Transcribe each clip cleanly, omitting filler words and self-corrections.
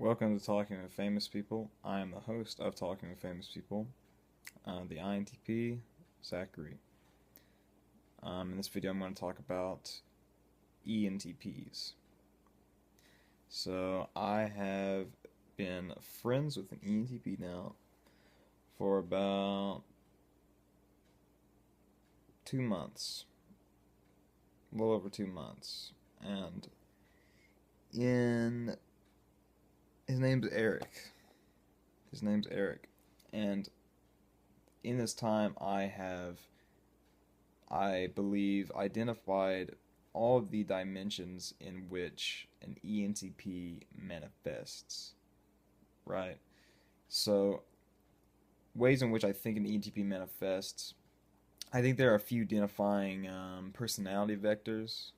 Welcome to Talking with Famous People. I am the host of Talking with Famous People, the INTP, Zachary. In this video, I'm going to talk about ENTPs. So, I have been friends with an ENTP now for about 2 months, a little over 2 months, and in his name's Eric. And in this time, I believe, identified all of the dimensions in which an ENTP manifests. Right? So, ways in which I think an ENTP manifests. I think there are a few identifying personality vectors,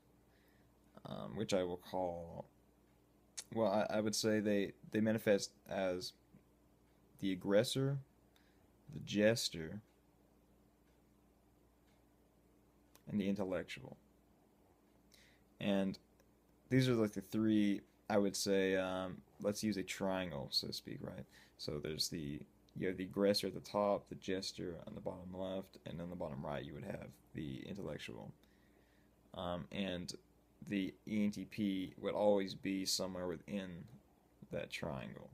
which I will call. Well, I would say they manifest as the aggressor, the jester, and the intellectual. And these are like the three, I would say, let's use a triangle, so to speak, right? So you have the aggressor at the top, the jester on the bottom left, and on the bottom right you would have the intellectual. And the ENTP would always be somewhere within that triangle.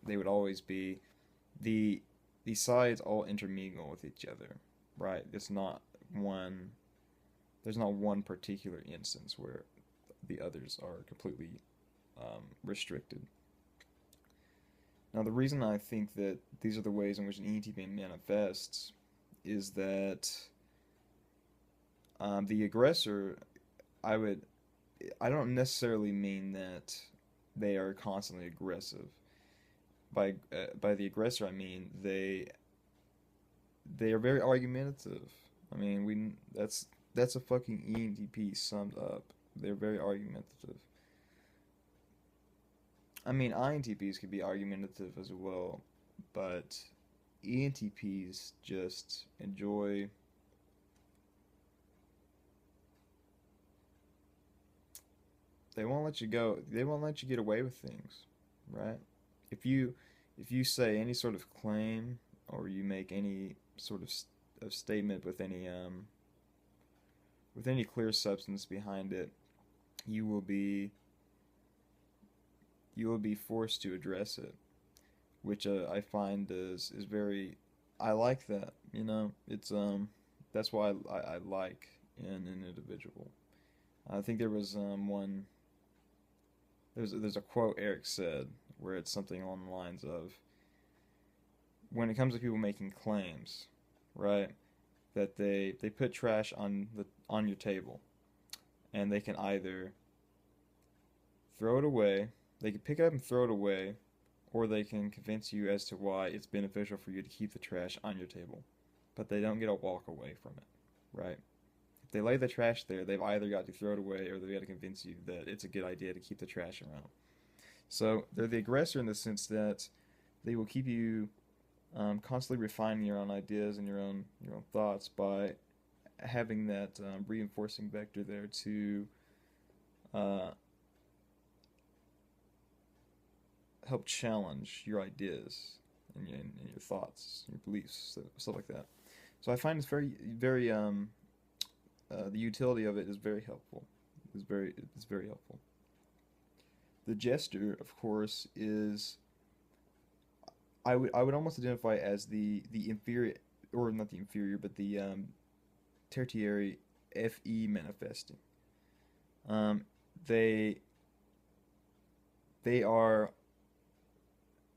They would always be the sides all intermingle with each other, right? There's not one particular instance where the others are completely restricted. Now, the reason I think that these are the ways in which an ENTP manifests is that the aggressor, I would I don't necessarily mean that they are constantly aggressive. By the aggressor, I mean they are very argumentative. I mean, that's a fucking ENTP summed up. They're very argumentative. I mean, INTPs could be argumentative as well, but ENTPs just enjoy. They won't let you go. They won't let you get away with things, right? If you if you say any sort of claim or you make any sort of statement with any clear substance behind it, you will be you will be forced to address it, which I find is very. I like that. It's that's why I like in an individual. I think there was one. There's a quote Eric said where it's something along the lines of, when it comes to people making claims, right? That they put trash on your table, and they can either throw it away, they can pick it up and throw it away, or they can convince you as to why it's beneficial for you to keep the trash on your table. But they don't get to walk away from it, right? If they lay the trash there, they've either got to throw it away or they've got to convince you that it's a good idea to keep the trash around. So they're the aggressor in the sense that they will keep you constantly refining your own ideas and your own thoughts by having that reinforcing vector there to uh, help challenge your ideas and your thoughts, your beliefs, stuff like that. So I find it's very the utility of it is very helpful. It's very helpful. The jester, of course, is I would almost identify as the inferior, or not the inferior, but the tertiary FE manifesting. Um, they they are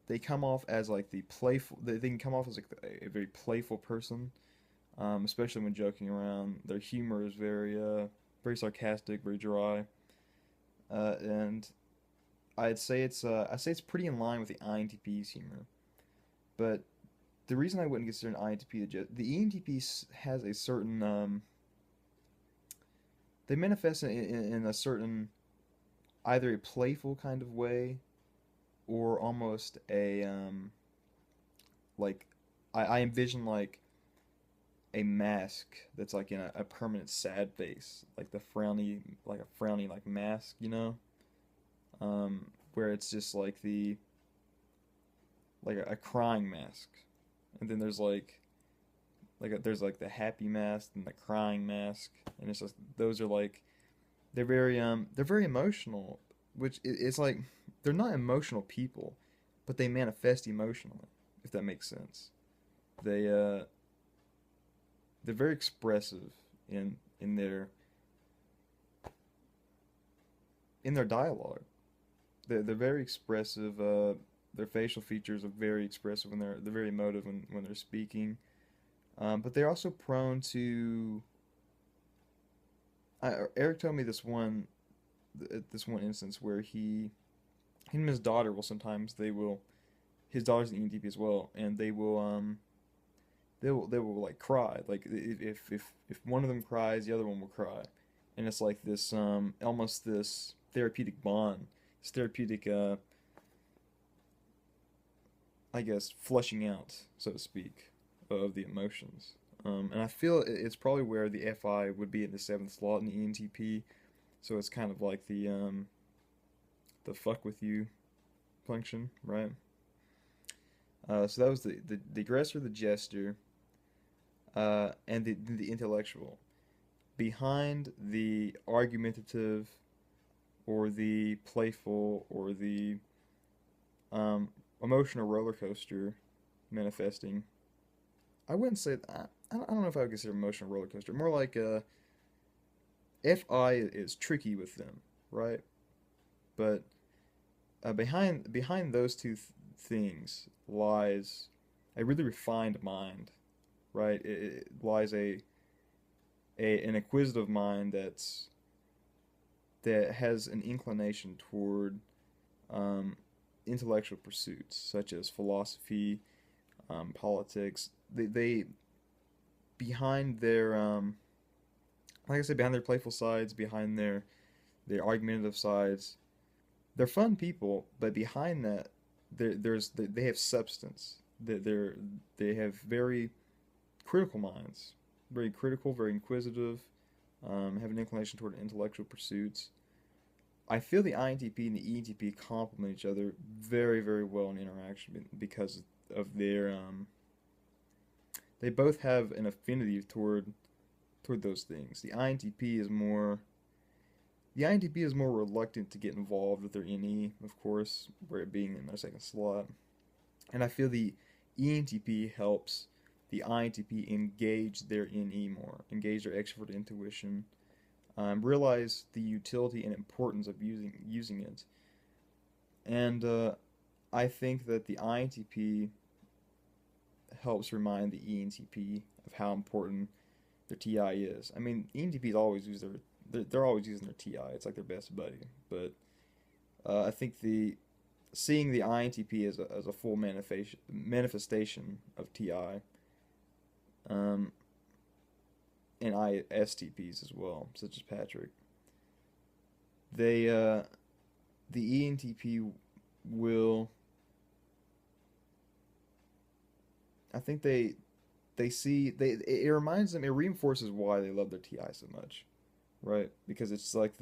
they come off as like the playful. They can come off as like a very playful person, especially when joking around. Their humor is very sarcastic, very dry, and I'd say it's pretty in line with the INTP's humor. But the reason I wouldn't consider an INTP the ENTP has a certain they manifest in a certain, either a playful kind of way or almost a like I envision like a mask that's like in a permanent sad face, like the frowny, like a frowny like mask, um where it's just like a crying mask, and then there's there's like the happy mask and the crying mask, and it's just those are like they're very emotional, which it's like they're not emotional people, but they manifest emotionally, if that makes sense. They they're very expressive in their dialogue. They're very expressive. Their facial features are very expressive when they're very emotive when they're speaking. But they're also prone to. Eric told me this one instance where he and his daughter will sometimes they will his daughter's an ENTP as well, and they will like cry like if one of them cries, the other one will cry, and it's like this almost this therapeutic bond, this therapeutic I guess flushing out, so to speak, of the emotions. And I feel it's probably where the FI would be in the seventh slot in the ENTP. So it's kind of like the fuck with you function, right? So that was the aggressor, the jester, and the intellectual. Behind the argumentative, or the playful, or the emotional roller coaster manifesting. I wouldn't say I don't know if I would consider emotional roller coaster. More like FI is tricky with them, right? But behind those things lies a really refined mind, right? It lies an inquisitive mind that has an inclination toward um, intellectual pursuits such as philosophy, politics. They behind their like I said, behind their playful sides, behind their argumentative sides, they're fun people, but behind that, they have substance. They have very critical minds, very critical, very inquisitive, have an inclination toward intellectual pursuits. I feel the INTP and the ENTP complement each other very, very well in interaction because of their they both have an affinity toward those things. The INTP is more reluctant to get involved with their NE, of course, where it being in their second slot. And I feel the ENTP helps the INTP engage their NE more, engage their extrovert intuition, realize the utility and importance of using it. And I think that the INTP helps remind the ENTP of how important their TI is. I mean, ENTPs always use they're always using their TI. It's like their best buddy. But I think the seeing the INTP as a full manifestation of TI, um, and ISTPs as well, such as Patrick. They the ENTP will. I think they see it reminds them, it reinforces why they love their TI so much, right? Because it's like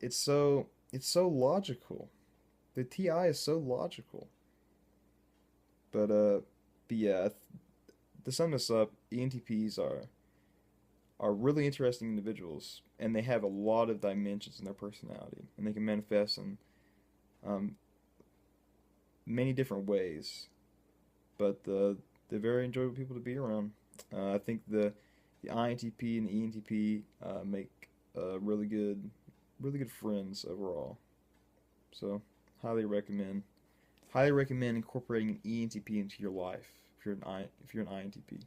it's so logical. The TI is so logical. But yeah, to sum this up, ENTPs are really interesting individuals, and they have a lot of dimensions in their personality, and they can manifest in um, many different ways. But they're very enjoyable people to be around. I think the INTP and the ENTP make really good friends overall. So highly recommend highly recommend incorporating an ENTP into your life if you're an INTP.